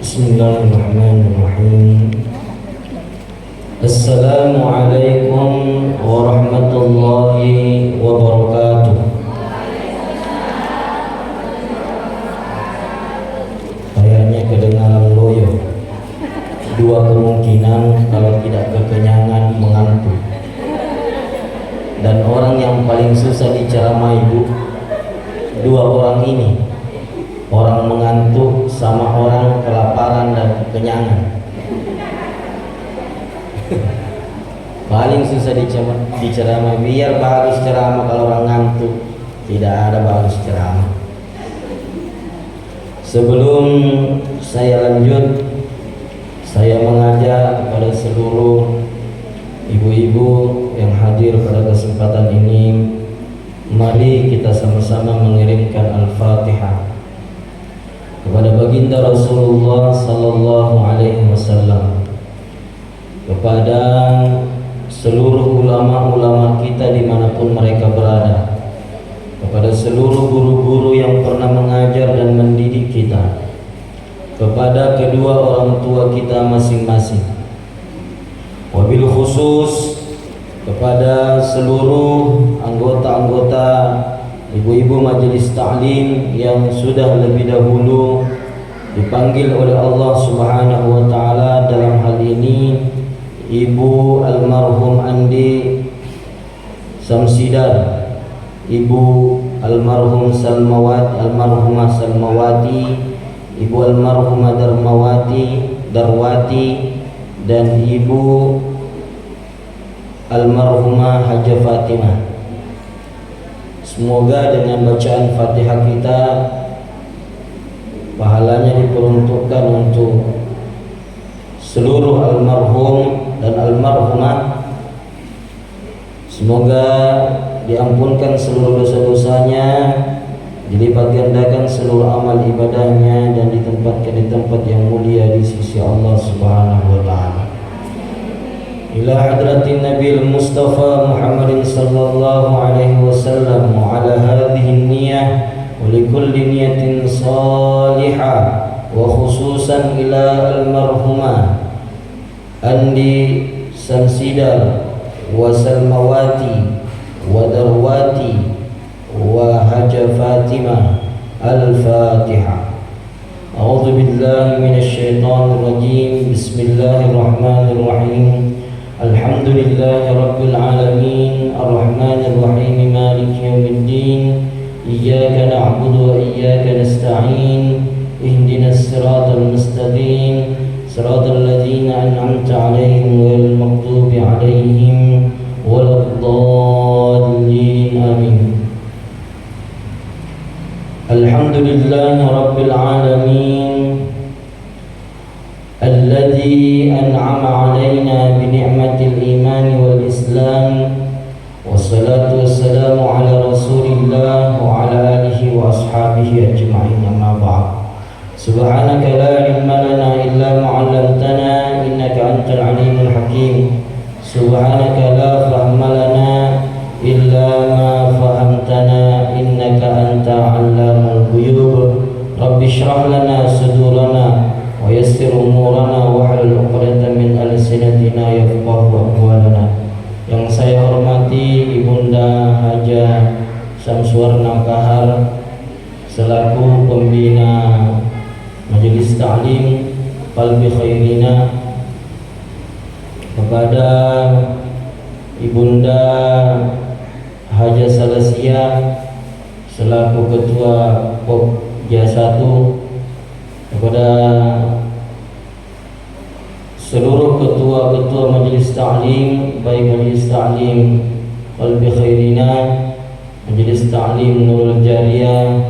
Bismillahirrahmanirrahim. Assalamualaikum warahmatullahi wabarakatuh. Kayaknya kedengaran loyo. Dua kemungkinan kalau tidak kekenyangan mengantuk. Dan orang yang paling susah diceramai Bu, dua orang ini, orang mengantuk sama orang kelaparan dan kekenyangan. Paling susah diceramai. Biar bagus ceramah kalau orang ngantuk, tidak ada bagus ceramah. Sebelum saya lanjut, saya mengajak kepada seluruh ibu-ibu yang hadir pada kesempatan ini, mari kita sama-sama mengirimkan Al-Fatihah kepada baginda Rasulullah sallallahu alaihi wasallam, kepada seluruh ulama-ulama kita dimanapun mereka berada, kepada seluruh guru-guru yang pernah mengajar dan mendidik kita, kepada kedua orang tua kita masing-masing, wabil khusus kepada seluruh anggota-anggota ibu-ibu majelis ta'lim yang sudah lebih dahulu dipanggil oleh Allah Subhanahu wa taala, dalam hal ini Ibu almarhum Andi Samsidar, Ibu almarhum almarhumah Salmawati, Ibu almarhumah Darwati, dan Ibu almarhumah Hajah Fatimah. Semoga dengan bacaan Fatihah kita pahalanya diperuntukkan untuk seluruh almarhum dan almarhumah. Semoga diampunkan seluruh dosa-dosanya, dilipat gandakan seluruh amal ibadahnya, dan ditempatkan di tempat yang mulia di sisi Allah Subhanahu wa taala. Ila hadratin Nabil Mustafa Muhammadin sallallahu alaihi wasallam wa ala hadhihi niyyah wa li kulli niyatin salihah, wa khususan ila almarhumah Andi Samsidar wa Salmawati wa Darwati wa Hajah Fatimah. Al-Fatihah. A'udzu billahi minasy syaithanir rajim. Bismillahirrahmanirrahim. Alhamdulillahi rabbil alamin, arrahmanir rahim, maliki yaumiddin. Iyyaka na'budu wa iyyaka nasta'in. Ihdinas siratal mustaqim, siratal ladzina an'amta 'alaihim ghairil maghdubi 'alaihim waladdallin. Amin. Alhamdulillahi rabbil alamin, alladzi an'ama 'alaina bi ni'matil iman wal islam. Wassalatu wassalamu ala rasulillah wa ala alihi wa ashabihi ajma'in, amma ba'd. Subhanaka la ilma lana illa ma 'allamtana innaka antal alimul hakim. Subhanaka la fahma lana illa ma fahamtana innaka anta 'allamul ghuyub. Rabbi shrah lana sudurana wa yassir umurana wa hlul 'uqdatam min alsinatina yafqahu aqwalana. Yang saya hormati Ibunda Hajah Samsuwarna Kahar selaku pembina Majelis Ta'lim Qalbi Khairina, kepada Ibunda Hajah Salasia selaku Ketua Pokja 1, kepada seluruh ketua-ketua Majelis Ta'lim, baik Majelis Ta'lim Qalbi Khairina, Majelis Ta'lim Nurul Jariyah,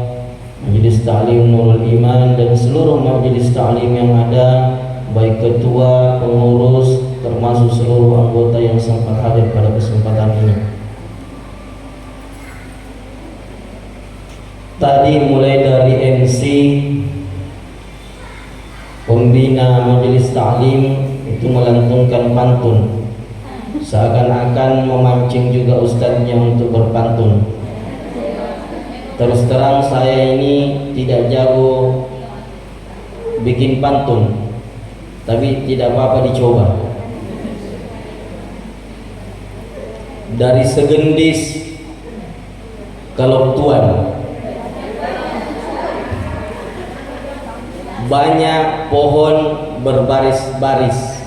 Majelis Ta'lim Nurul Iman, dan seluruh Majelis Ta'lim yang ada, baik ketua, pengurus, termasuk seluruh anggota yang sempat hadir pada kesempatan ini. Tadi mulai dari MC, pembina Majelis Ta'lim itu melantunkan pantun, seakan-akan memancing juga ustadznya untuk berpantun. Terus terang saya ini tidak jago bikin pantun, tapi tidak apa-apa dicoba. Dari segendis kalau tuan, banyak pohon berbaris-baris,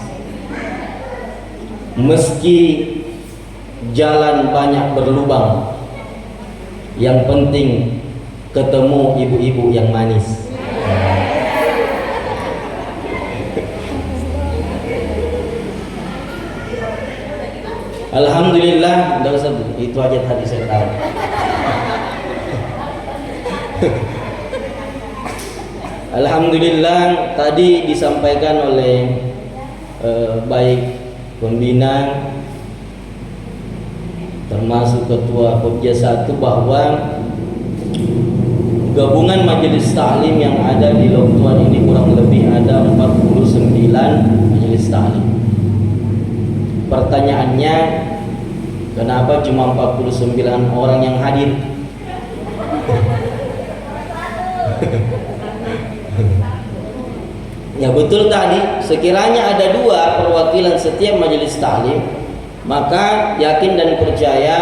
meski jalan banyak berlubang, yang penting ketemu ibu-ibu yang manis. Alhamdulillah, enggak usah, itu aja tadi saya tahu. Alhamdulillah tadi disampaikan oleh baik pembina termasuk ketua Pokja 1 bahwa gabungan majelis taklim yang ada di Loktuan ini kurang lebih ada 49 majelis taklim. Pertanyaannya, kenapa cuma 49 orang yang hadir? Ya betul tadi, sekiranya ada 2 perwakilan setiap majelis taklim, maka yakin dan percaya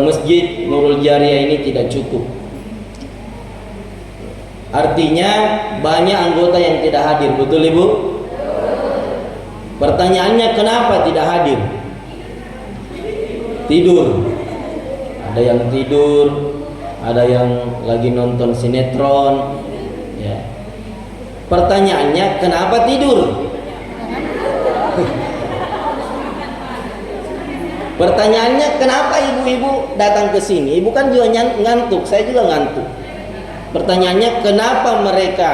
Masjid Nurul Jariah ini tidak cukup. Artinya banyak anggota yang tidak hadir, betul Ibu? Pertanyaannya, kenapa tidak hadir? Tidur. Ada yang tidur, ada yang lagi nonton sinetron, ya. Pertanyaannya, kenapa tidur? Pertanyaannya, kenapa ibu-ibu datang ke sini? Ibu kan juga ngantuk, saya juga ngantuk. Pertanyaannya, kenapa mereka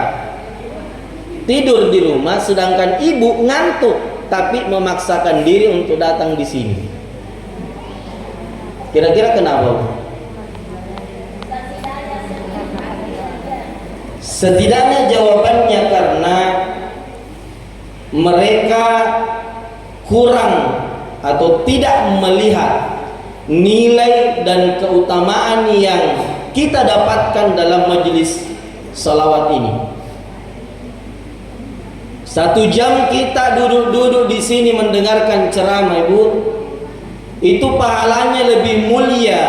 tidur di rumah sedangkan ibu ngantuk tapi memaksakan diri untuk datang di sini? Kira-kira kenapa? Setidaknya jawabannya karena mereka kurang atau tidak melihat nilai dan keutamaan yang kita dapatkan dalam majelis salawat ini. 1 jam kita duduk-duduk di sini mendengarkan ceramah, Ibu, itu pahalanya lebih mulia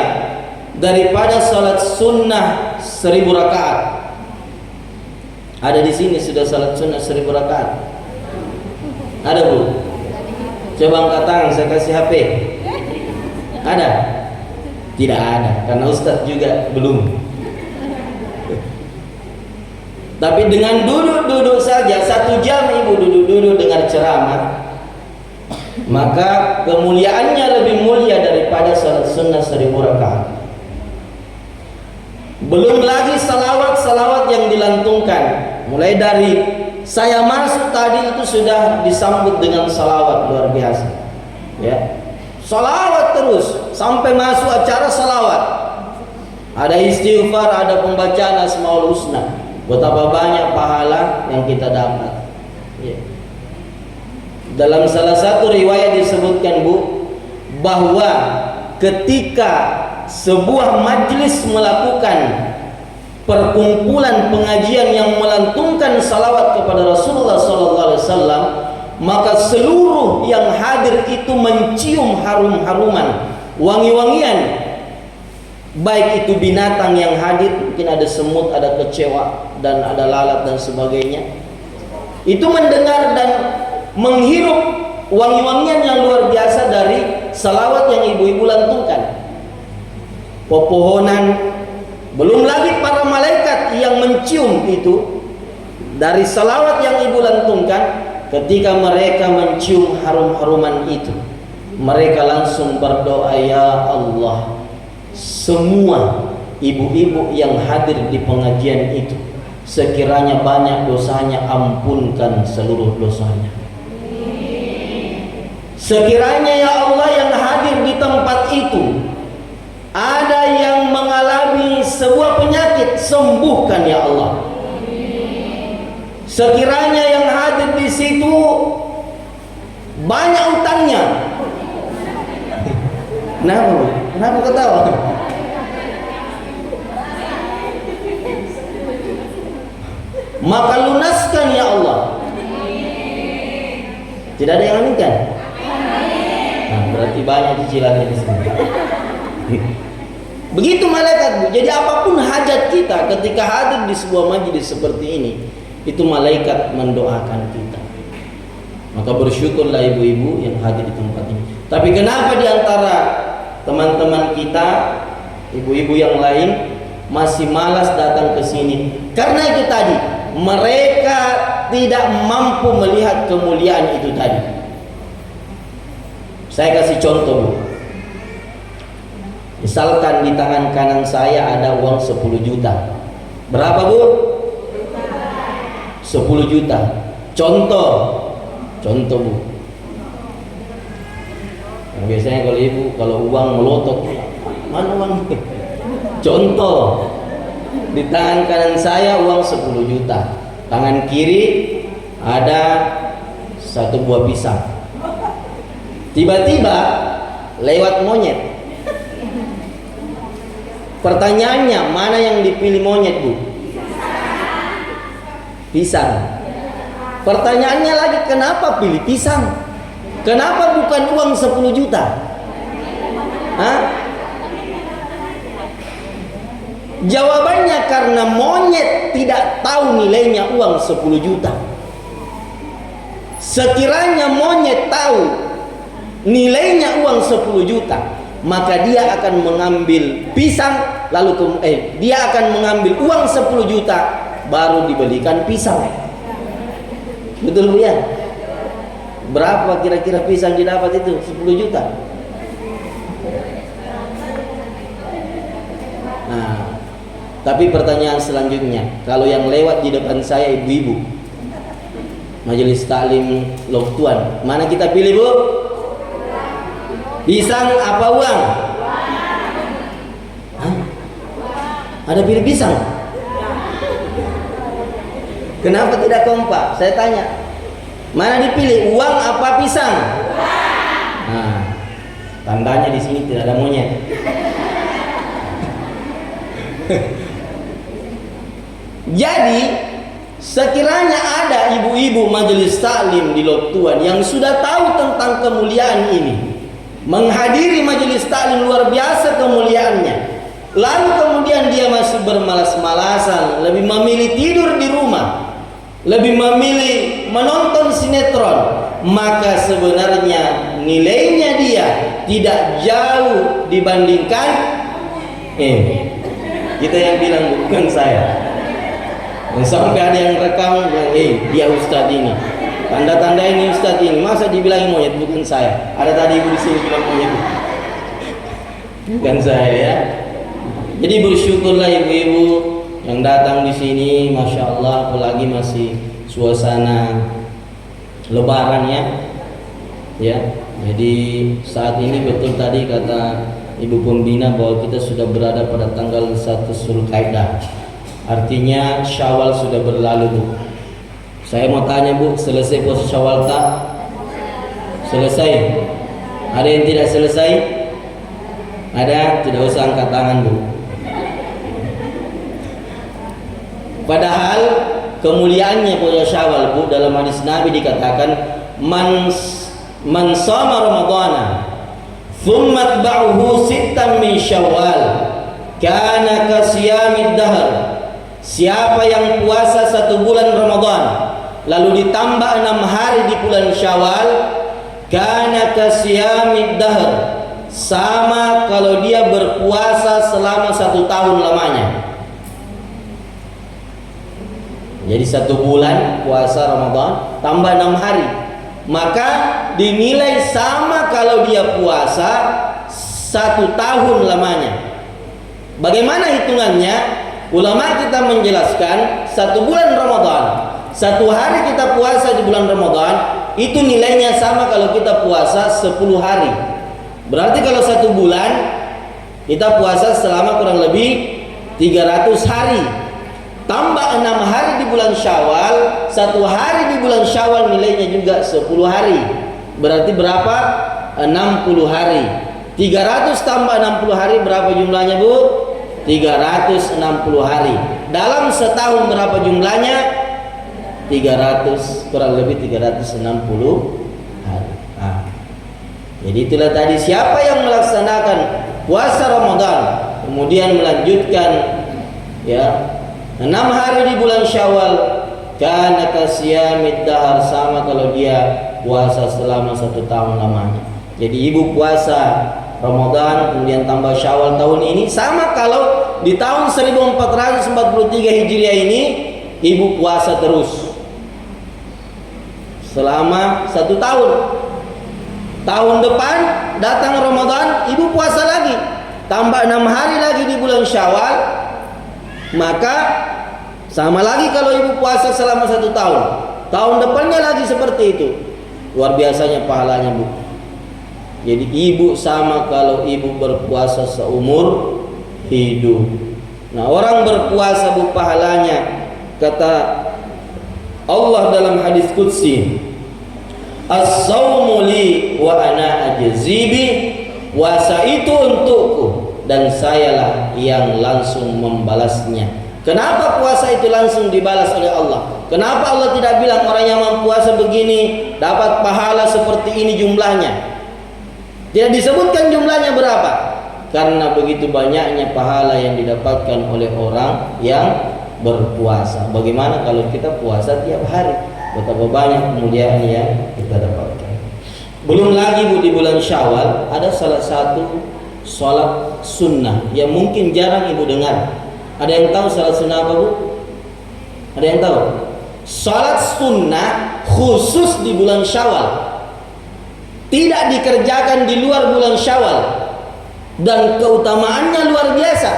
daripada salat sunnah 1000 rakaat. Ada di sini sudah salat sunnah 1000 rakaat? Ada, Bu? Coba angkat tangan, saya kasih HP. Ada? Tidak ada, karena Ustadz juga belum. Tapi dengan duduk-duduk saja 1 jam Ibu duduk-duduk dengar ceramah, maka kemuliaannya lebih mulia daripada salat sunnah 1000 rakaat. Belum lagi salawat-salawat yang dilantungkan. Mulai dari saya masuk tadi itu sudah disambut dengan salawat luar biasa, ya. Salawat terus sampai masuk acara salawat. Ada istighfar, ada pembacaan Asmaul Husna. Betapa banyak pahala yang kita dapat, ya. Dalam salah satu riwayat disebutkan, Bu, bahwa ketika sebuah majlis melakukan perkumpulan pengajian yang melantungkan salawat kepada Rasulullah SAW, maka seluruh yang hadir itu mencium harum-haruman, wangi-wangian. Baik itu binatang yang hadir, mungkin ada semut, ada kecewa, dan ada lalat dan sebagainya, itu mendengar dan menghirup wangi-wangian yang luar biasa dari salawat yang ibu-ibu lantungkan. Pepohonan, belum lagi para malaikat yang mencium itu dari salawat yang ibu lantungkan. Ketika mereka mencium harum-haruman itu, mereka langsung berdoa, ya Allah, semua ibu-ibu yang hadir di pengajian itu, sekiranya banyak dosanya, ampunkan seluruh dosanya. Sekiranya ya Allah yang hadir di tempat itu ada yang mengalami sebuah penyakit, sembuhkan ya Allah. Sekiranya yang hadir di situ banyak utangnya. Kenapa ketawa? Maka Tidak ada yang aminkan? Nah, berarti banyak cicilannya di sini. Begitu malaikat, Bu. Jadi apapun hajat kita ketika hadir di sebuah majelis seperti ini, itu malaikat mendoakan kita. Maka bersyukurlah ibu-ibu yang hadir di tempat ini. Tapi kenapa di antara teman-teman kita, ibu-ibu yang lain masih malas datang ke sini? Karena itu tadi, mereka tidak mampu melihat kemuliaan itu tadi. Saya kasih contoh, Bu. Misalkan di tangan kanan saya ada uang 10 juta. Berapa, Bu? 10 juta. Contoh, Bu. Yang biasanya kalau ibu, kalau uang melotot, mana uang? Contoh, di tangan kanan saya uang 10 juta. Tangan kiri ada 1 buah pisang. Tiba-tiba lewat monyet. Pertanyaannya, mana yang dipilih monyet, Bu? Pisang. Pertanyaannya lagi, kenapa pilih pisang? Kenapa bukan uang 10 juta? Hah? Jawabannya karena monyet tidak tahu nilainya uang 10 juta. Sekiranya monyet tahu nilainya uang 10 juta, maka dia akan mengambil pisang, lalu dia akan mengambil uang 10 juta baru dibelikan pisang. Betul, Bu ya? Berapa kira-kira pisang didapat itu? 10 juta. Nah, tapi pertanyaan selanjutnya, kalau yang lewat di depan saya ibu-ibu, majelis taklim Loktuan, mana kita pilih, Bu? Pisang apa uang? Hah? Ada pilih pisang? Kenapa tidak kompak? Saya tanya, mana dipilih, uang apa pisang? Nah, tandanya di sini tidak ada monyet. Jadi, sekiranya ada ibu-ibu majelis taklim di Loktuan yang sudah tahu tentang kemuliaan ini, menghadiri majelis taklim luar biasa kemuliaannya, lalu kemudian dia masih bermalas-malasan, lebih memilih tidur di rumah, lebih memilih menonton sinetron, maka sebenarnya nilainya dia tidak jauh dibandingkan kita yang bilang, bukan saya. Sampai ada yang rekam, dia ustadz ini, tanda-tanda ini ustadz ini, masa dibilangin monyet? Bukan saya. Ada tadi ibu di sini bilang monyet, bukan saya ya. Jadi bersyukurlah ibu-ibu yang datang di sini, masya Allah, apalagi masih suasana Lebaran ya. Jadi saat ini betul tadi kata Ibu Pembina bahwa kita sudah berada pada tanggal 1 Zulkaidah. Artinya Syawal sudah berlalu, Bu. Saya mau tanya, Bu, selesai puasa Syawal tak? Selesai? Ada yang tidak selesai? Ada? Tidak usah angkat tangan, Bu. Padahal kemuliaannya puasa Syawal, Bu, dalam hadis Nabi dikatakan man shama Ramadhana thumma atba'uhu sittan min Syawal kana kasiyamid dahr. Siapa yang puasa 1 bulan Ramadan lalu ditambah 6 hari di bulan Syawal, kana kasiyamid dahr, sama kalau dia berpuasa selama 1 tahun lamanya. Jadi 1 bulan puasa Ramadan tambah 6 hari, maka dinilai sama kalau dia puasa 1 tahun lamanya. Bagaimana hitungannya? Ulama kita menjelaskan 1 bulan Ramadan, 1 hari kita puasa di bulan Ramadan, itu nilainya sama kalau kita puasa 10 hari. Berarti kalau 1 bulan kita puasa selama kurang lebih 300 hari. Tambah 6 hari di bulan Syawal, 1 hari di bulan Syawal nilainya juga 10 hari. Berarti berapa? 60 hari. 300 tambah 60 hari berapa jumlahnya, Bu? 360 hari. Dalam setahun berapa jumlahnya? 300, kurang lebih 360 Jadi itulah tadi, siapa yang melaksanakan puasa Ramadan kemudian melanjutkan ya 6 hari di bulan Syawal, kana kasiyamid dahar, sama kalau dia puasa selama 1 tahun lamanya. Jadi ibu puasa Ramadan kemudian tambah Syawal tahun ini, sama kalau di tahun 1443 Hijriah ini ibu puasa terus selama 1 tahun. Tahun depan datang Ramadan, ibu puasa lagi, tambah 6 hari lagi di bulan Syawal, maka sama lagi kalau ibu puasa selama 1 tahun. Tahun depannya lagi seperti itu. Luar biasanya pahalanya, Bu. Jadi ibu sama kalau ibu berpuasa seumur hidup. Nah, orang berpuasa, Bu, pahalanya kata Allah dalam hadis qudsi, as-sawmu li wa ana ajzibi, puasa itu untukku dan sayalah yang langsung membalasnya. Kenapa puasa itu langsung dibalas oleh Allah? Kenapa Allah tidak bilang orang yang mempuasa begini dapat pahala seperti ini jumlahnya? Tidak disebutkan jumlahnya berapa, karena begitu banyaknya pahala yang didapatkan oleh orang yang berpuasa. Bagaimana kalau kita puasa tiap hari? Betapa banyak kemuliaan yang kita dapatkan. Belum lagi, Bu, di bulan Syawal ada salah satu sholat sunnah yang mungkin jarang ibu dengar. Ada yang tahu sholat sunnah apa, Bu? Ada yang tahu? Sholat sunnah khusus di bulan Syawal, tidak dikerjakan di luar bulan Syawal, dan keutamaannya luar biasa.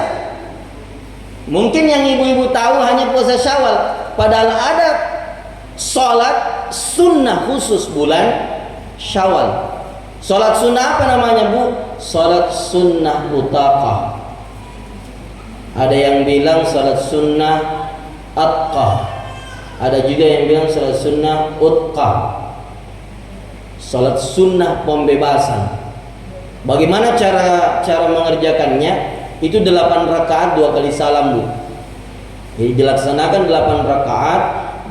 Mungkin yang ibu-ibu tahu hanya puasa Syawal, padahal ada sholat sunnah khusus bulan Syawal. Sholat sunnah apa namanya, Bu? Sholat sunnah utaqah. Ada yang bilang sholat sunnah atqah, ada juga yang bilang sholat sunnah utqah. Sholat sunnah pembebasan. Bagaimana cara mengerjakannya? Itu 8 rakaat 2 kali salam, Bu. Jadi dilaksanakan 8 rakaat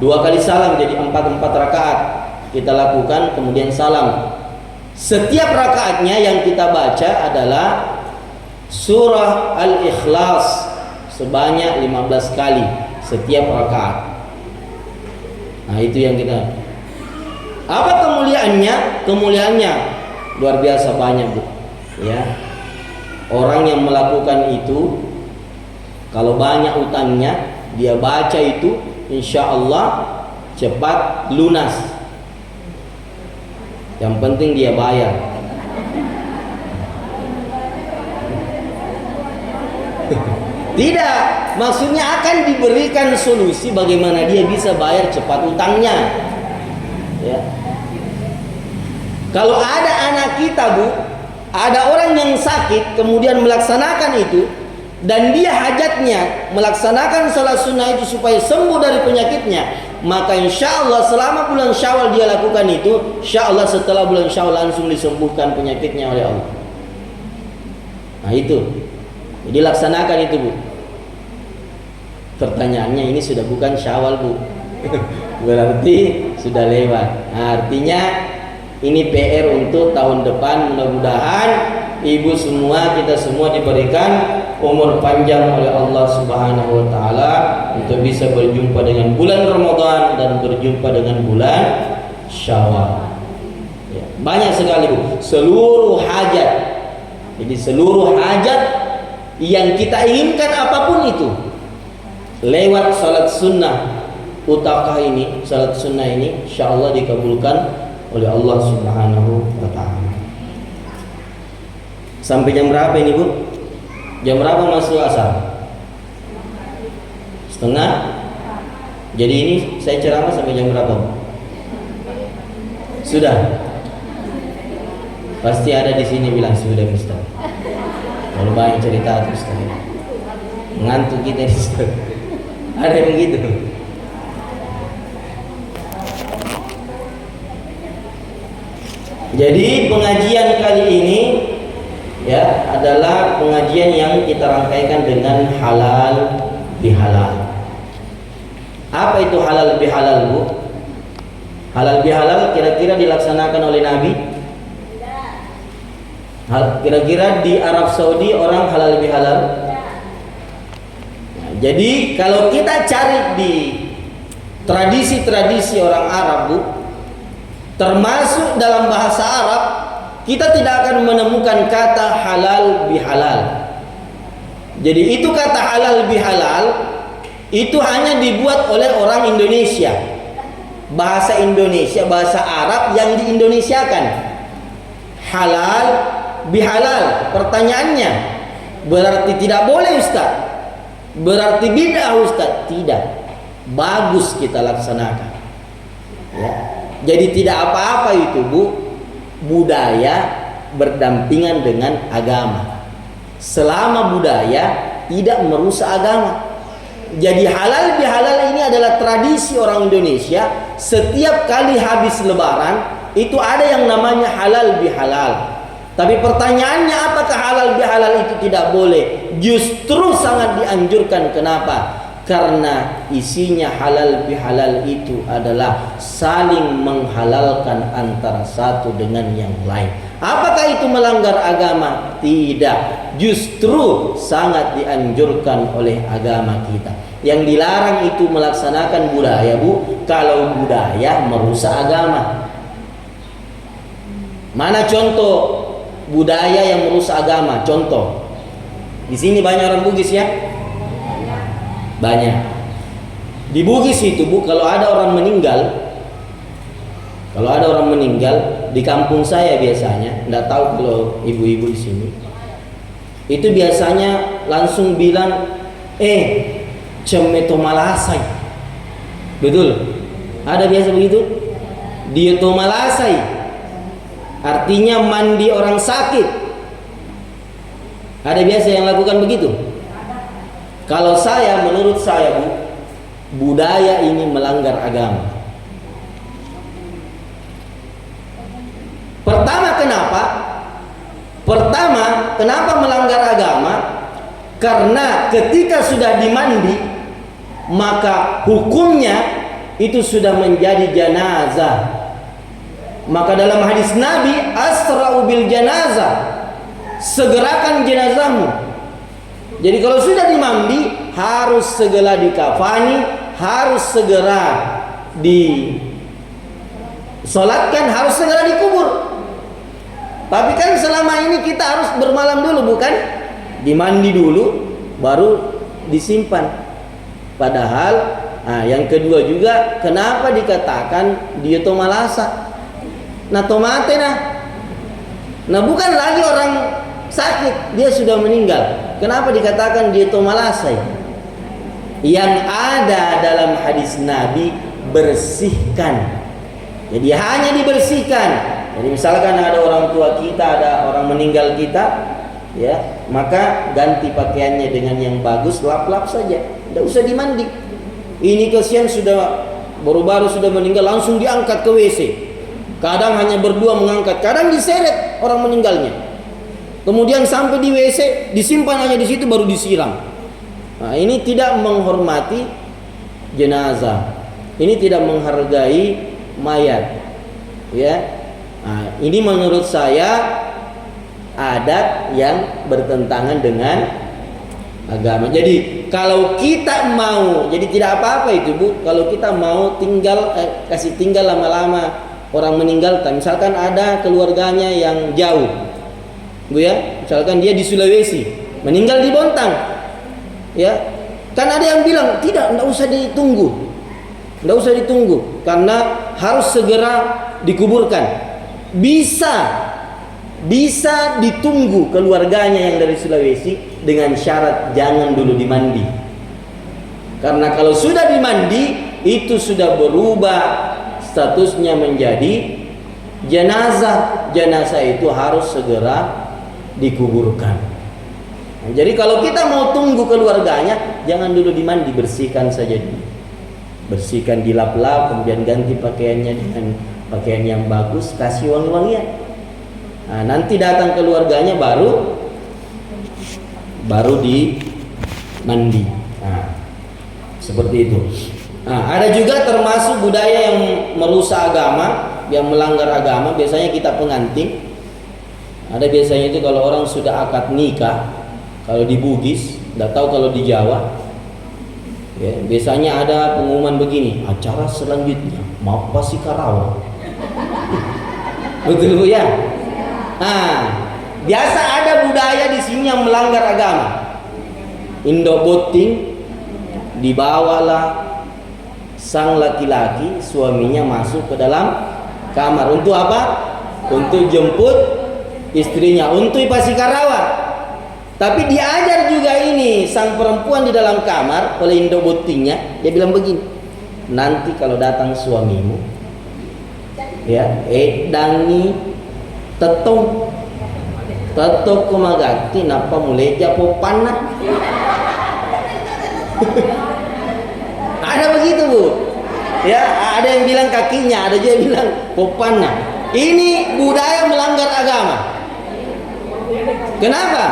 2 kali salam, jadi 4 rakaat kita lakukan kemudian salam. Setiap rakaatnya yang kita baca adalah surah Al-Ikhlas sebanyak 15 kali setiap rakaat. Nah, itu yang kita. Apa kemuliaannya? Kemuliaannya luar biasa banyak, Bu. Ya. Orang yang melakukan itu, kalau banyak utangnya, dia baca itu, insya Allah cepat lunas. Yang penting dia bayar. Tidak, maksudnya akan diberikan solusi bagaimana dia bisa bayar cepat utangnya. Ya. Kalau ada anak kita, Bu, ada orang yang sakit kemudian melaksanakan itu, dan dia hajatnya melaksanakan salat sunnah itu supaya sembuh dari penyakitnya, maka insya Allah selama bulan Syawal dia lakukan itu, insya Allah setelah bulan Syawal langsung disembuhkan penyakitnya oleh Allah. Nah, itu. Jadi laksanakan itu, Bu. Pertanyaannya, ini sudah bukan Syawal, Bu. Berarti sudah lewat. Nah, artinya ini PR untuk tahun depan. Mudah-mudahan ibu semua, kita semua diberikan umur panjang oleh Allah Subhanahu wa taala untuk bisa berjumpa dengan bulan Ramadan dan berjumpa dengan bulan Syawal. Ya, banyak sekali, Bu. Seluruh hajat. Jadi seluruh hajat yang kita inginkan apapun itu, lewat salat sunnah utaqah ini, salat sunnah ini, insyaallah dikabulkan oleh Allah Subhanahu wa taala. Sampai jam berapa ini, Bu? Jam berapa masuk asar? 3:30. Jadi ini saya ceramah sampai jam berapa, Bu? Sudah. Pasti ada di sini bilang sudah, Ustaz. Kalau banyak cerita terus tadi mengantuk kita di situ. Ada yang begitu. Jadi pengajian kali ini ya adalah pengajian yang kita rangkaikan dengan halal bihalal. Apa itu halal bihalal, Bu? Halal bihalal kira-kira dilaksanakan oleh Nabi? Kira-kira di Arab Saudi orang halal lebih halal? Nah, jadi kalau kita cari di tradisi-tradisi orang Arab, Bu, termasuk dalam bahasa Arab, kita tidak akan menemukan kata halal bihalal. Jadi itu kata halal bihalal itu hanya dibuat oleh orang Indonesia. Bahasa Indonesia, bahasa Arab yang diindonesiakan. Halal bihalal. Pertanyaannya, berarti tidak boleh Ustaz? Berarti bid'ah Ustaz? Tidak. Bagus kita laksanakan. Ya. Jadi tidak apa-apa itu, Bu. Budaya berdampingan dengan agama. Selama budaya tidak merusak agama. Jadi halal bihalal ini adalah tradisi orang Indonesia. Setiap kali habis lebaran itu ada yang namanya halal bihalal. Tapi pertanyaannya, apakah halal bihalal itu tidak boleh? Justru sangat dianjurkan. Kenapa? Karena isinya halal bihalal itu adalah saling menghalalkan antara satu dengan yang lain. Apakah itu melanggar agama? Tidak. Justru sangat dianjurkan oleh agama kita. Yang dilarang itu melaksanakan budaya, Bu. Kalau budaya merusak agama. Mana contoh budaya yang merusak agama? Contoh. Di sini banyak orang Bugis ya? Banyak. Di Bugis itu, Bu, kalau ada orang meninggal, di kampung saya biasanya, enggak tahu kalau ibu-ibu di sini, itu biasanya langsung bilang, cemeto malasai. Betul? Ada biasa begitu? Dia to malasai. Artinya mandi orang sakit. Ada biasa yang lakukan begitu? Kalau saya, menurut saya, Bu, budaya ini melanggar agama. Kenapa melanggar agama? Karena ketika sudah dimandi, maka hukumnya itu sudah menjadi jenazah. Maka dalam hadis Nabi, asra'u bil janazah, segerakan jenazahmu. Jadi kalau sudah dimandi, harus segera dikafani, harus segera disolatkan, harus segera dikubur. Tapi kan selama ini kita harus bermalam dulu, bukan? Dimandi dulu, baru disimpan. Padahal, yang kedua juga, kenapa dikatakan dia tomalasa? Nah tomate nah bukan lagi orang sakit, dia sudah meninggal. Kenapa dikatakan dia tomalasai? Yang ada dalam hadis Nabi, bersihkan. Jadi hanya dibersihkan. Jadi misalkan ada orang tua kita, ada orang meninggal kita, ya, maka ganti pakaiannya dengan yang bagus, lap-lap saja, tidak usah dimandi. Ini kasihan sudah baru-baru sudah meninggal, langsung diangkat ke WC. Kadang hanya berdua mengangkat, kadang diseret orang meninggalnya. Kemudian sampai di WC, disimpan hanya di situ, baru disiram. Nah, ini tidak menghormati jenazah. Ini tidak menghargai mayat. Ya. Nah, ini menurut saya adat yang bertentangan dengan agama. Jadi kalau kita mau, jadi tidak apa-apa itu, Bu, kalau kita mau tinggal kasih tinggal lama-lama orang meninggal, misalkan ada keluarganya yang jauh, Bu ya, misalkan dia di Sulawesi, meninggal di Bontang, ya, kan ada yang bilang tidak usah ditunggu, karena harus segera dikuburkan. Bisa ditunggu keluarganya yang dari Sulawesi dengan syarat jangan dulu dimandi. Karena kalau sudah dimandi, itu sudah berubah statusnya menjadi jenazah. Jenazah itu harus segera dikuburkan. Nah, jadi kalau kita mau tunggu keluarganya, jangan dulu dimandi, bersihkan saja dulu. Bersihkan, dilap-lap, kemudian ganti pakaiannya dengan pakaian yang bagus, kasih wangi-wangian. Nah, nanti datang keluarganya baru dimandi. Nah, seperti itu. Nah, ada juga termasuk budaya yang merusak agama, yang melanggar agama. Biasanya kita pengantin. Ada biasanya itu kalau orang sudah akad nikah, kalau di Bugis, tidak tahu kalau di Jawa, ya, biasanya ada pengumuman begini, acara selanjutnya Mapasi Karawang. Betul Bu ya? Nah, biasa ada budaya di sini yang melanggar agama. Indo boting, dibawalah sang laki-laki, suaminya masuk ke dalam kamar. Untuk apa? Untuk jemput istrinya, untuk Pasi Karawang. Tapi diajar juga ini sang perempuan di dalam kamar oleh Indo botingnya. Dia bilang begini, nanti kalau datang suamimu, ya, dangi tetong tetok kumagati napa muleja popana. Ada begitu Bu, ya, ada yang bilang kakinya, ada juga yang bilang popana. Ini budaya melanggar agama. Kenapa?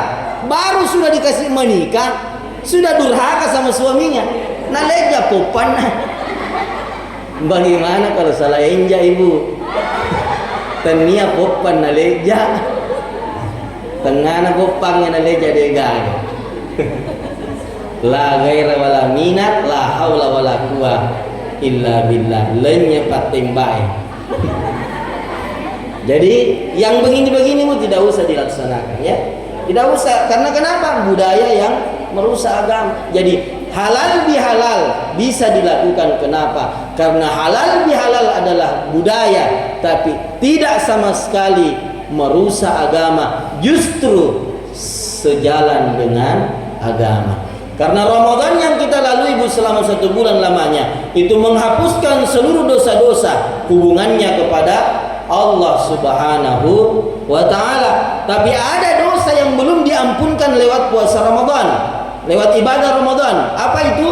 Baru sudah dikasih menikah, sudah durhaka sama suaminya. Nah leja popan. Bagaimana kalau salah enja Ibu? Tenia popan na leja. Tengah na popangnya na leja dega. La gaira wala minat, la haula wala quwwata illa billah. Lenya patimbai. Jadi yang begini-begini Bu tidak usah dilaksanakan ya. Tidak usah, karena kenapa? Budaya yang merusak agama. Jadi halal bihalal bisa dilakukan. Kenapa? Karena halal bihalal adalah budaya, tapi tidak sama sekali merusak agama, justru sejalan dengan agama. Karena Ramadan yang kita lalui Bu selama 1 bulan lamanya itu menghapuskan seluruh dosa-dosa hubungannya kepada Allah Subhanahu wa ta'ala. Tapi ada dosa yang belum diampunkan lewat puasa Ramadan, lewat ibadah Ramadan. Apa itu?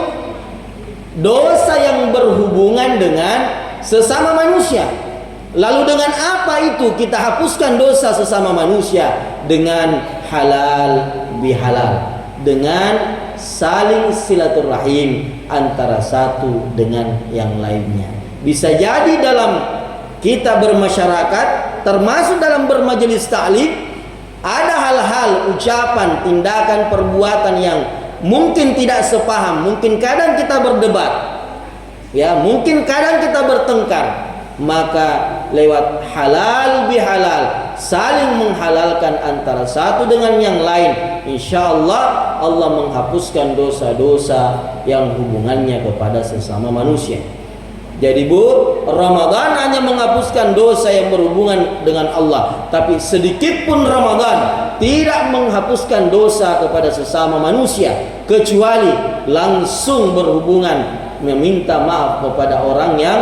Dosa yang berhubungan dengan sesama manusia. Lalu dengan apa itu kita hapuskan dosa sesama manusia? Dengan halal bihalal, dengan saling silaturahim antara satu dengan yang lainnya. Bisa jadi dalam kita bermasyarakat, termasuk dalam bermajelis ta'lim, ada hal-hal, ucapan, tindakan, perbuatan yang mungkin tidak sepaham, mungkin kadang kita berdebat, ya, mungkin kadang kita bertengkar. Maka lewat halal bihalal, saling menghalalkan antara satu dengan yang lain, insya Allah Allah menghapuskan dosa-dosa yang hubungannya kepada sesama manusia. Jadi Bu, Ramadan hanya menghapuskan dosa yang berhubungan dengan Allah, tapi sedikit pun Ramadan tidak menghapuskan dosa kepada sesama manusia, kecuali langsung berhubungan meminta maaf kepada orang yang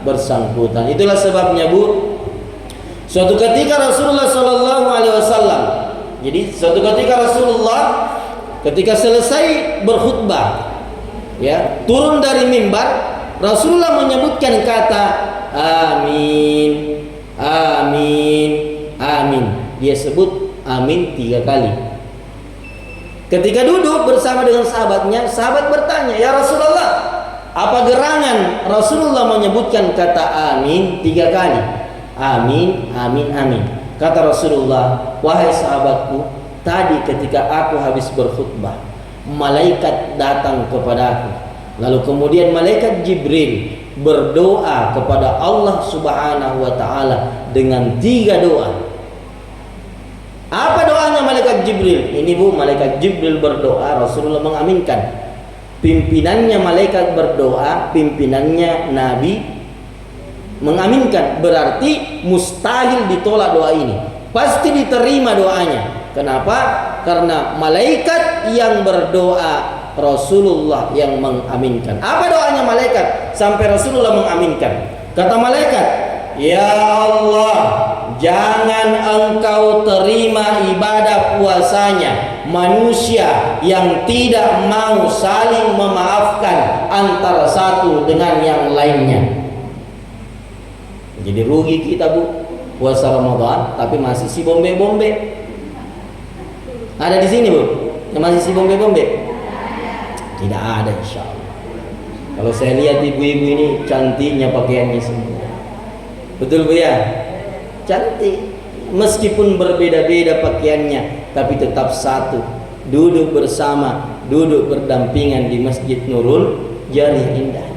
bersangkutan. Itulah sebabnya Bu, suatu ketika Rasulullah Sallallahu Alaihi Wasallam, jadi suatu ketika Rasulullah ketika selesai berkhutbah, ya, turun dari mimbar, Rasulullah menyebutkan kata amin, amin, amin. Dia sebut amin 3 kali. Ketika duduk bersama dengan sahabatnya, sahabat bertanya, ya Rasulullah, apa gerangan Rasulullah menyebutkan kata amin 3 kali? Amin, amin, amin. Kata Rasulullah, wahai sahabatku, tadi ketika aku habis berkhutbah, malaikat datang kepadaku. Lalu kemudian malaikat Jibril berdoa kepada Allah Subhanahu wa ta'ala dengan 3 doa. Apa doanya malaikat Jibril? Ini Bu, malaikat Jibril berdoa, Rasulullah mengaminkan. Pimpinannya malaikat berdoa, pimpinannya Nabi mengaminkan. Berarti mustahil ditolak doa ini, pasti diterima doanya. Kenapa? Karena malaikat yang berdoa, Rasulullah yang mengaminkan. Apa doanya malaikat sampai Rasulullah mengaminkan? Kata malaikat, ya Allah, jangan engkau terima ibadah puasanya manusia yang tidak mau saling memaafkan antara satu dengan yang lainnya. Jadi rugi kita Bu, puasa Ramadan tapi masih si bombe-bombe. Ada di sini Bu yang masih si bombe-bombe? Tidak ada, insya Allah. Kalau saya lihat ibu-ibu ini cantiknya pakaiannya semua. Betul Bu ya? Cantik. meskipun berbeda-beda pakaiannya, tapi tetap satu, duduk bersama, duduk berdampingan di Masjid Nurul Jalih indah.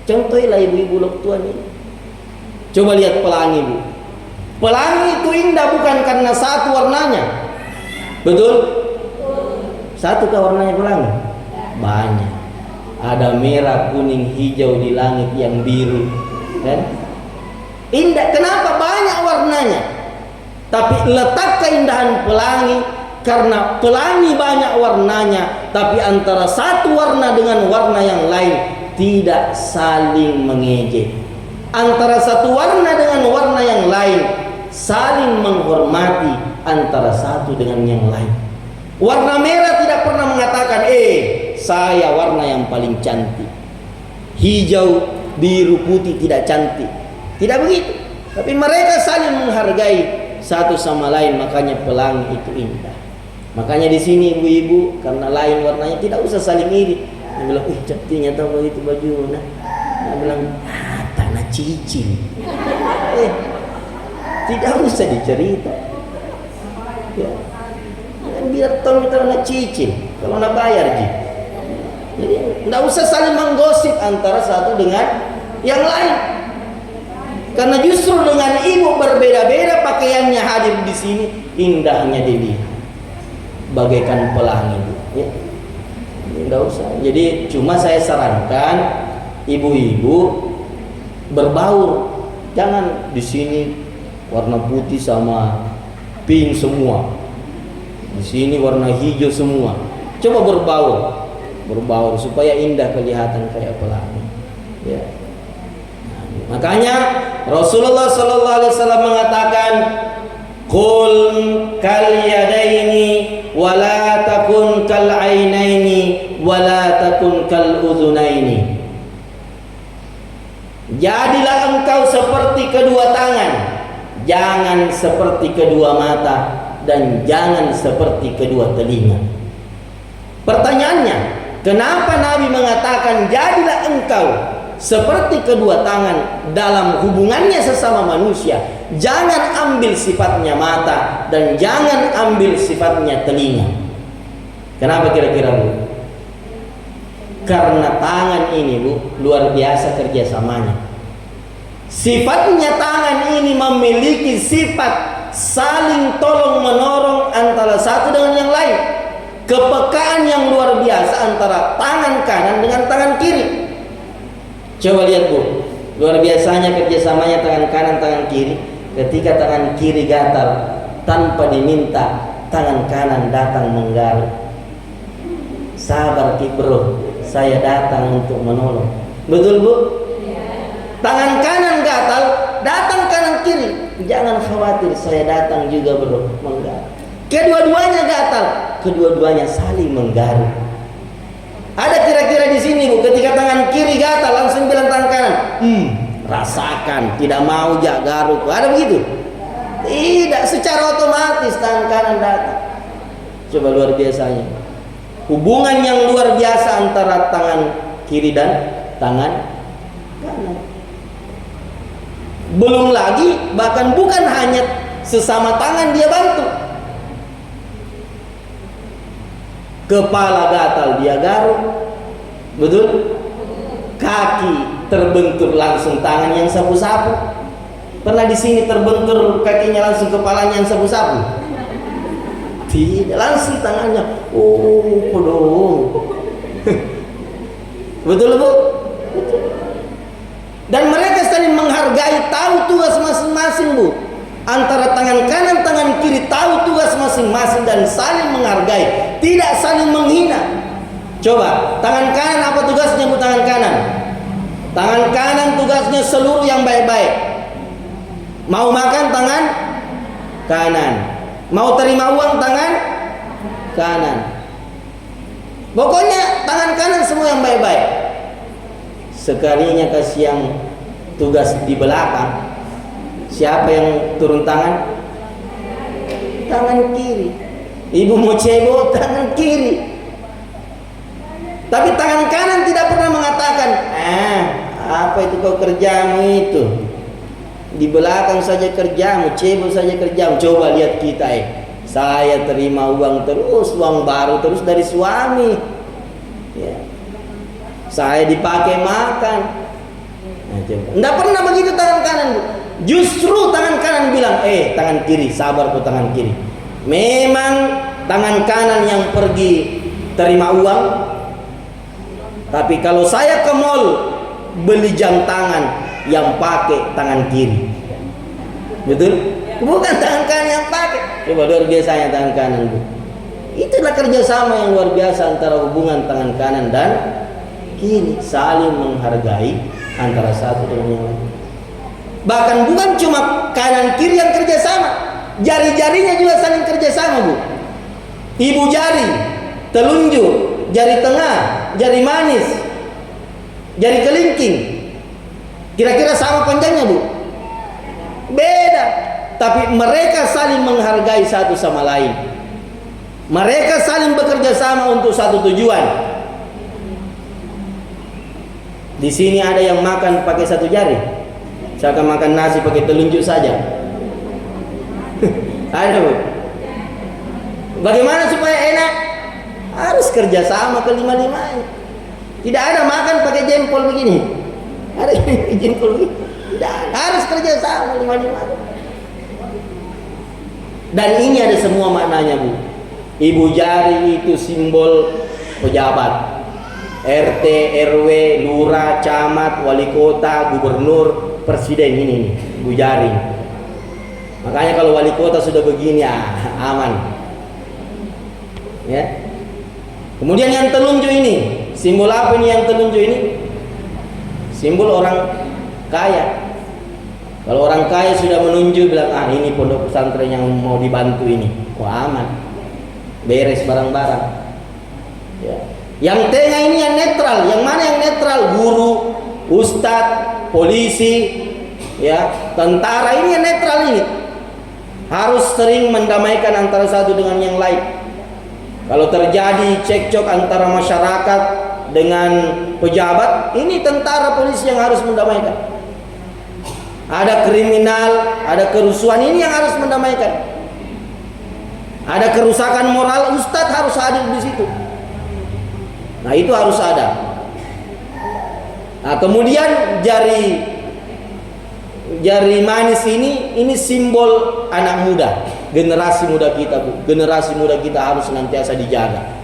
Contohlah ibu-ibu lok tuan ini. Coba lihat pelangi, Bu. Pelangi itu indah bukan karena satu warnanya. Betul? Satu kah warnanya pelangi? Banyak. Ada merah, kuning, hijau di langit yang biru, kan? Indah. Kenapa? Banyak warnanya. Tapi letak keindahan pelangi karena pelangi banyak warnanya, tapi antara satu warna dengan warna yang lain tidak saling mengejek. Antara satu warna dengan warna yang lain saling menghormati antara satu dengan yang lain. Warna merah tidak pernah mengatakan, saya warna yang paling cantik. Hijau, biru, putih tidak cantik. Tidak begitu. Tapi mereka saling menghargai satu sama lain, makanya pelangi itu indah. Makanya di sini ibu-ibu karena lain warnanya tidak usah saling iri. Dia bilang, cantiknya tahu begitu baju. Nah, dia bilang, tanah cicil. Tidak usah dicerita. Ya. Biar tahu tanah cicil. Kalau nak bayar ji. Jadi tidak usah saling menggosip antara satu dengan yang lain. Karena justru dengan ibu berbeda-beda pakaiannya hadir di sini, indahnya dilihat. Bagaikan pelangi, ya. Tidak usah. Jadi cuma saya sarankan ibu-ibu berbaur. Jangan di sini warna putih sama pink semua. Di sini warna hijau semua. Coba berbaur supaya indah kelihatan kayak pelangi. Ya. Makanya Rasulullah sallallahu alaihi wasallam mengatakan, "Qul kal yadaini wa la takun kal ainaini wa la takun kal udhunaini." Jadilah engkau seperti kedua tangan, jangan seperti kedua mata, dan jangan seperti kedua telinga. Pertanyaannya, kenapa Nabi mengatakan jadilah engkau seperti kedua tangan dalam hubungannya sesama manusia? Jangan ambil sifatnya mata dan jangan ambil sifatnya telinga. Kenapa kira-kira, Bu? Karena tangan ini, Bu, luar biasa kerjasamanya. Sifatnya tangan ini memiliki sifat saling tolong menorong antara satu dengan yang lain. Kepekaan yang luar biasa antara tangan kanan dengan tangan kiri. Coba lihat, Bu, luar biasanya kerjasamanya tangan kanan tangan kiri. Ketika tangan kiri gatal, tanpa diminta tangan kanan datang menggaruk. Sabar Ki Bro, saya datang untuk menolong. Betul, Bu? Tangan kanan gatal, datang kanan kiri. Jangan khawatir, saya datang juga, Bro, menggaruk. Kedua-duanya gatal, kedua-duanya saling menggaruk. Ada kira-kira di sini, Bu, ketika tangan kiri gatal langsung bilang tangan kanan, rasakan, tidak mau jak garuk. Ada begitu? Tidak, secara otomatis tangan kanan datang. Coba luar biasanya. Hubungan yang luar biasa antara tangan kiri dan tangan kanan. Belum lagi, bahkan bukan hanya sesama tangan dia bantu. Kepala gatal dia garuk. Betul? Kaki terbentur langsung tangan yang sapu-sapu. Pernah di sini terbentur kakinya langsung kepalanya yang sapu-sapu? Tidak, langsung tangannya. Podong. Betul, Bu? Betul. Dan mereka saling menghargai, tahu tugas masing-masing, Bu. Antara tangan kanan tangan kiri tahu tugas masing-masing dan saling menghargai, tidak saling menghina. Coba, tangan kanan apa tugasnya, Bu? Tangan kanan. Tangan kanan tugasnya seluruh yang baik-baik. Mau makan tangan kanan, mau terima uang tangan kanan. Pokoknya tangan kanan semua yang baik-baik. Sekalinya kasih yang tugas di belakang, siapa yang turun tangan? Tangan kiri. Ibu mau cebok tangan kiri. Tapi tangan kanan tidak pernah mengatakan, apa itu kau kerjamu itu? Di belakang saja kerjamu, cebol saja kerjamu. Coba lihat kita saya terima uang terus, uang baru terus dari suami ya. Saya dipakai makan. Nah, coba. Nggak pernah begitu tangan kanan, Bu. Justru tangan kanan bilang, tangan kiri, sabar kok tangan kiri. Memang tangan kanan yang pergi terima uang, tapi kalau saya ke mall beli jam tangan, yang pakai tangan kiri. Betul? Bukan tangan kanan yang pakai. Coba luar biasanya tangan kanan, Bu. Itulah kerjasama yang luar biasa antara hubungan tangan kanan dan kiri, saling menghargai antara satu dengan yang lain. Bahkan bukan cuma kanan kiri yang kerjasama, jari-jarinya juga saling kerjasama, Bu. Ibu jari, telunjuk, jari tengah, jari manis, jari kelingking, kira-kira sama panjangnya, Bu? Beda. Tapi mereka saling menghargai satu sama lain. Mereka saling bekerja sama untuk satu tujuan. Di sini ada yang makan pakai satu jari. Saya akan makan nasi pakai telunjuk saja. Ada, Bu. Bagaimana supaya enak? Harus kerja sama kelima-limanya. Tidak ada makan pakai jempol begini. Ada jempol begini. Tidak ada. Harus kerja sama lima-limanya. Dan ini ada semua maknanya, Bu. Ibu jari itu simbol pejabat. RT, RW, lurah, camat, wali kota, gubernur, presiden, ini ibu jari. Makanya kalau wali kota sudah begini aman. Ya. Kemudian yang telunjuk ini, simbol apa ini yang telunjuk ini? Simbol orang kaya. Kalau orang kaya sudah menunjuk bilang, ini pondok pesantren yang mau dibantu ini, aman, beres barang-barang. Ya. Yang tengah ini yang netral. Yang mana yang netral? Guru, ustadz, polisi, ya, tentara, ini yang netral ini. Harus sering mendamaikan antara satu dengan yang lain. Kalau terjadi cekcok antara masyarakat dengan pejabat, ini tentara polisi yang harus mendamaikan. Ada kriminal, ada kerusuhan, ini yang harus mendamaikan. Ada kerusakan moral, ustadz harus hadir di situ. Nah, itu harus ada. Nah, kemudian jari manis ini simbol anak muda, generasi muda kita, Bu. Generasi muda kita harus senantiasa dijaga.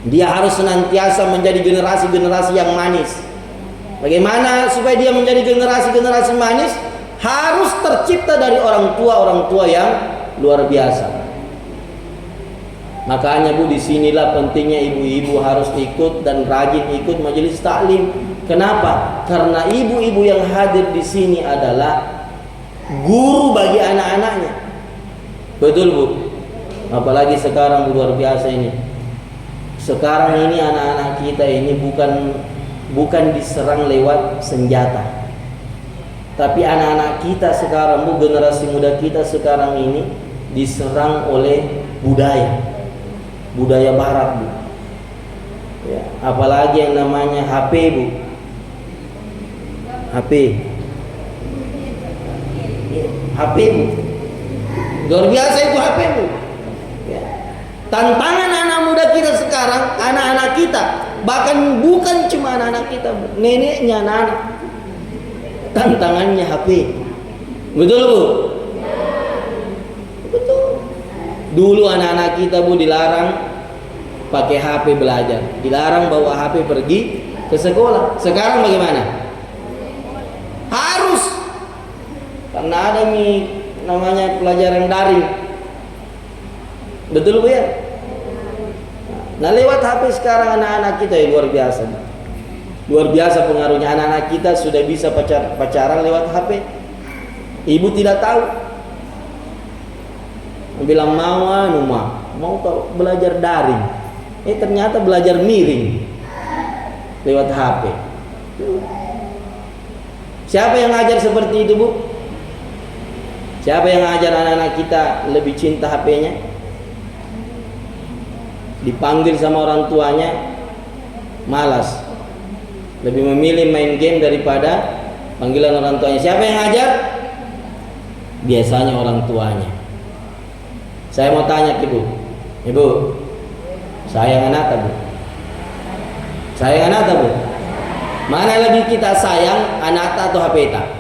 Dia harus senantiasa menjadi generasi-generasi yang manis. Bagaimana supaya dia menjadi generasi-generasi manis? Harus tercipta dari orang tua yang luar biasa. Makanya, Bu, disinilah pentingnya ibu-ibu harus ikut dan rajin ikut majelis taklim. Kenapa? Karena ibu-ibu yang hadir di sini adalah guru bagi anak-anaknya. Betul, Bu? Apalagi sekarang, Bu, luar biasa ini. Sekarang ini anak-anak kita ini bukan diserang lewat senjata. Tapi anak-anak kita sekarang, Bu, generasi muda kita sekarang ini diserang oleh budaya barat, Bu. Ya, apalagi yang namanya HP, Bu. HP, Bu. Luar biasa itu HP, Bu. Ya. Tantangan anak muda kita sekarang, anak-anak kita, bahkan bukan cuma anak-anak kita, Bu. Neneknya anak-anak, tantangannya HP. Betul, Bu? Dulu anak-anak kita, Bu, dilarang pakai HP belajar, dilarang bawa HP pergi ke sekolah. Sekarang bagaimana? Harus, karena ada nih namanya pelajaran daring. Betul, Bu, ya? Nah, lewat HP sekarang anak-anak kita luar biasa. Luar biasa pengaruhnya. Anak-anak kita sudah bisa pacaran lewat HP. Ibu tidak tahu. Bilang mau belajar daring, ternyata belajar miring lewat HP. Siapa yang ngajar seperti itu, Bu? Siapa yang ngajar anak-anak kita lebih cinta HP-nya? Dipanggil sama orang tuanya malas, lebih memilih main game daripada panggilan orang tuanya. Siapa yang ngajar? Biasanya orang tuanya. Saya mau tanya ke ibu, ibu, sayang anak tak bu? Sayang anak tak bu? Mana lebih kita sayang, anak atau HP tak?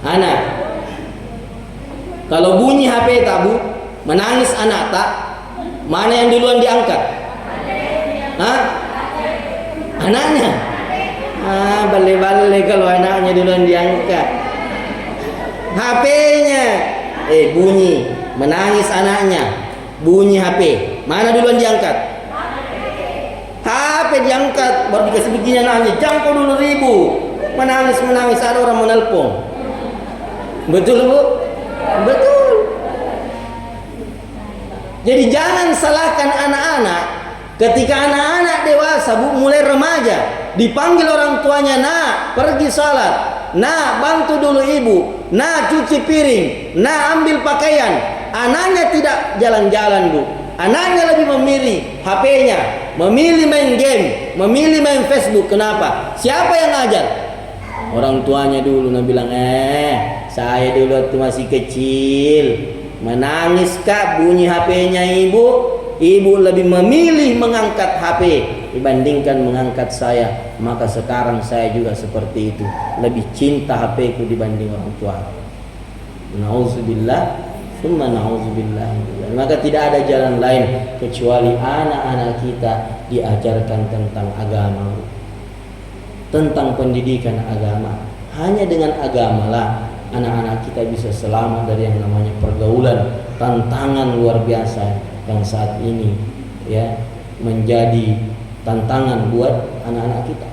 Anak. Kalau bunyi HP tak bu, menangis anak tak, mana yang duluan diangkat? Hah? Anaknya. Balik-balik kalau anaknya duluan diangkat. HP-nya bunyi, menangis anaknya, bunyi HP, mana duluan diangkat? HP diangkat, baru dikasih begini anaknya, jangkau dulu ribu, menangis ada orang menelpon. Betul bu? Betul. Jadi jangan salahkan anak-anak. Ketika anak-anak dewasa bu, mulai remaja, dipanggil orang tuanya, nak pergi sholat, nak bantu dulu ibu, nak cuci piring, nak ambil pakaian. Anaknya tidak jalan-jalan bu, anaknya lebih memilih HP-nya, memilih main game, memilih main Facebook. Kenapa? Siapa yang ngajar? Orang tuanya dulu. Nah bilang, saya dulu waktu masih kecil, menangis kak bunyi HP-nya ibu. Ibu lebih memilih mengangkat HP dibandingkan mengangkat saya. Maka sekarang saya juga seperti itu, lebih cinta HP ku dibanding orang tua. Nauzubillah, summa nauzubillah. Maka tidak ada jalan lain kecuali anak-anak kita diajarkan tentang agama, tentang pendidikan agama. Hanya dengan agamalah anak-anak kita bisa selamat dari yang namanya pergaulan, tantangan luar biasa yang saat ini ya menjadi tantangan buat anak-anak kita.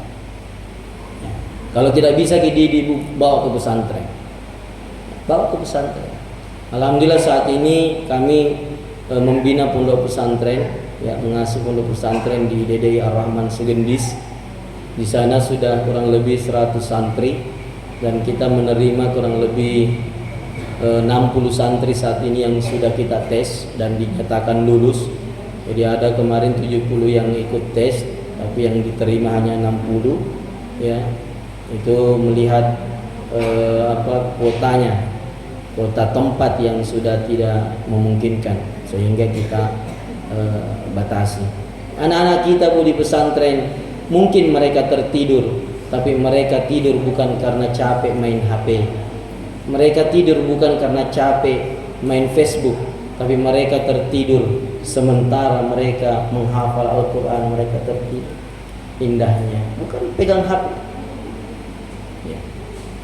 Ya. Kalau tidak bisa bawa ke pesantren, bawa ke pesantren. Alhamdulillah saat ini kami membina pondok pesantren, ya, mengasuh pondok pesantren di DDI Ar-Rahman Segendis. Di sana sudah kurang lebih 100 santri dan kita menerima kurang lebih 60 santri saat ini yang sudah kita tes dan dinyatakan lulus. Jadi ada kemarin 70 yang ikut tes, tapi yang diterima hanya 60. Ya, itu melihat kuotanya, kuota tempat yang sudah tidak memungkinkan, sehingga kita batasi. Anak-anak kita di pesantren mungkin mereka tertidur, tapi mereka tidur bukan karena capek main HP. Mereka tidur bukan karena capek main Facebook, tapi mereka tertidur sementara mereka menghafal Al-Quran. Mereka tertidur. Indahnya bukan pegang HP ya.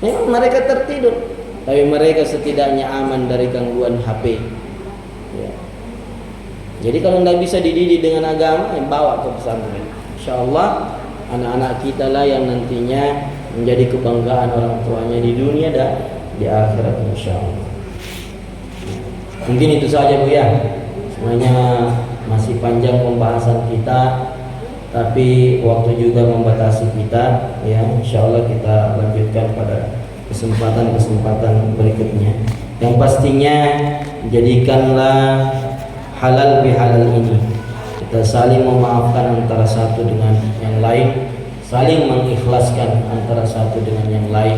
Memang mereka tertidur, tapi mereka setidaknya aman dari gangguan HP ya. Jadi kalau tidak bisa dididik dengan agama, bawa ke pesantren. InsyaAllah anak-anak kita lah yang nantinya menjadi kebanggaan orang tuanya di dunia dan di akhirat insyaallah. Mungkin itu saja bu ya. Semuanya masih panjang pembahasan kita, tapi waktu juga membatasi kita ya. Insyaallah kita lanjutkan pada kesempatan-kesempatan berikutnya. Yang pastinya jadikanlah halal bihalal ini. Kita saling memaafkan antara satu dengan yang lain, saling mengikhlaskan antara satu dengan yang lain.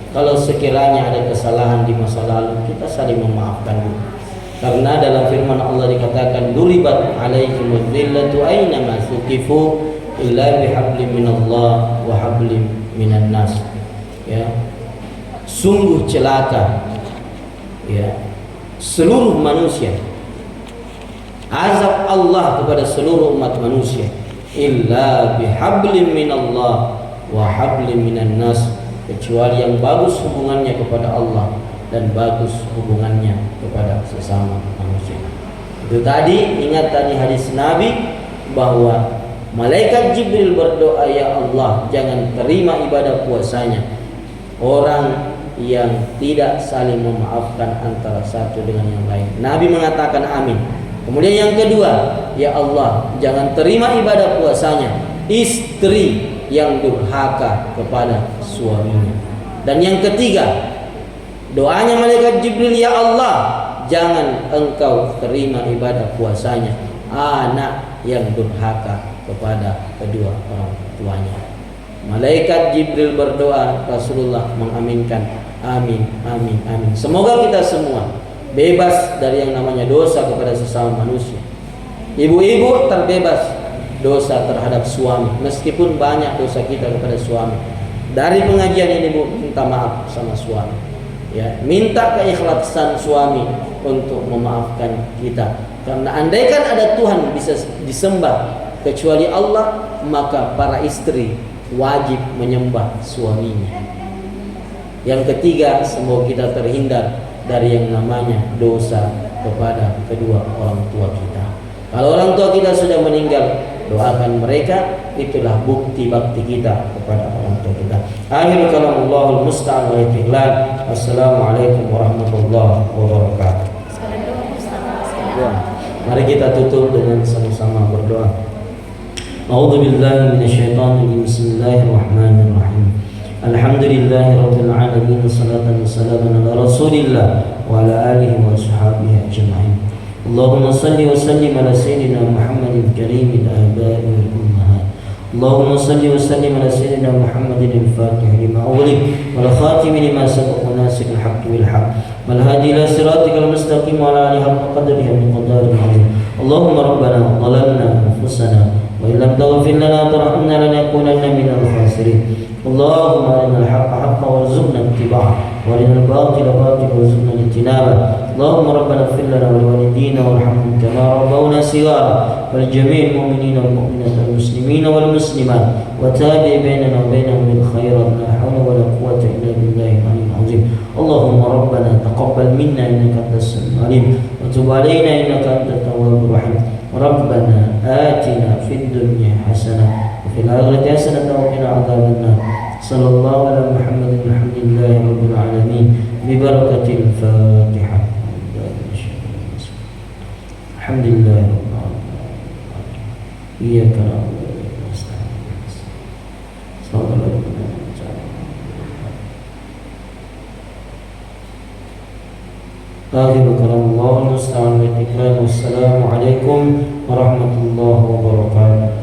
Kalau sekiranya ada kesalahan di masa lalu, kita saling memaafkan dulu. Karena dalam firman Allah dikatakan, duribat alaikumudz zillatu aina ma suqifu illa bihablim minallah wa hablim minan nas. Ya. Sungguh celaka ya seluruh manusia, azab Allah kepada seluruh umat manusia, illa bihablim minallah wa hablim minan nas, kecuali yang bagus hubungannya kepada Allah dan bagus hubungannya kepada sesama manusia. Itu tadi, ingat tadi hadis Nabi bahwa malaikat Jibril berdoa, ya Allah jangan terima ibadah puasanya orang yang tidak saling memaafkan antara satu dengan yang lain. Nabi mengatakan amin. Kemudian yang kedua, ya Allah jangan terima ibadah puasanya istri yang durhaka kepada suaminya. Dan yang ketiga, doanya malaikat Jibril, ya Allah jangan engkau terima ibadah puasanya anak yang durhaka kepada kedua orang tuanya. Malaikat Jibril berdoa, Rasulullah mengaminkan. Amin, amin, amin. Semoga kita semua bebas dari yang namanya dosa kepada sesama manusia. Ibu-ibu terbebas dosa terhadap suami, meskipun banyak dosa kita kepada suami. Dari pengajian ini Bu, minta maaf sama suami. Ya, minta keikhlasan suami untuk memaafkan kita. Karena andaikan ada Tuhan bisa disembah kecuali Allah, maka para istri wajib menyembah suaminya. Yang ketiga, semoga kita terhindar dari yang namanya dosa kepada kedua orang tua kita. Kalau orang tua kita sudah meninggal, doakan mereka, itulah bukti bakti kita kepada orang tua kita. Akhirul kalam, Allahul musta'an wa istiqlal. Assalamualaikum warahmatullahi wabarakatuh. Mari kita tutup dengan sama-sama berdoa. A'udzu billahi minasyaitonir rajim. Bismillahirrahmanirrahim. Alhamdulillahi rabbil alamin, wassalatu wassalamu ala Rasulillah wa ala alihi wa sahbihi ajma'in. Allahumma salli wa sallim ala sayyidina Muhammadin karimil aba'i wal ummahat. Allahumma salli wa sallim ala sayyidina Muhammadin al-fatih lima ughliq wal khatim lima sabaq nasikil haqqi bil haqq wal hadi ila siratikal mustaqim wa ala alihi haqqa qadrihi wa miqdaril azim. Allahumma rabbana zalamna anfusana wa illam taghfir lana tarhamna lanakunanna minal khasirin. Allahumma arinal haqqa haqqan warzuqna ittiba'ah wa arinal batila batilan warzuqna ijtinabah. Allahumma rabbana ighfir lana wa liwalidina warhamhum kama rabbawna shighara wal jami'il mu'minina wal mu'minat wal muslimina wal muslimat wa tabi' bainana wa bainahum bil khairat la hawla wa la quwwata illa billahil aliyyil azim. Allahumma rabbana taqabbal minna innaka antas samiul alim wa tub alaina innaka antat tawwabur rahim. Rabbana atina fid dunya hasanah wa fil akhirati hasanah wa qina adzabannar. Sallallahu ala Muhammadin walhamdulillahi rabbil alamin bi barakatil Fatihah. Alhamdulillahi rabbil alamin. Iyyaka na'budu wa iyyaka nasta'in. Sallallahu alaihi wa sallam. Akhiru kalam, Allahul musta'an wa istiqlal. Wassalamu alaikum warahmatullahi wabarakatuh.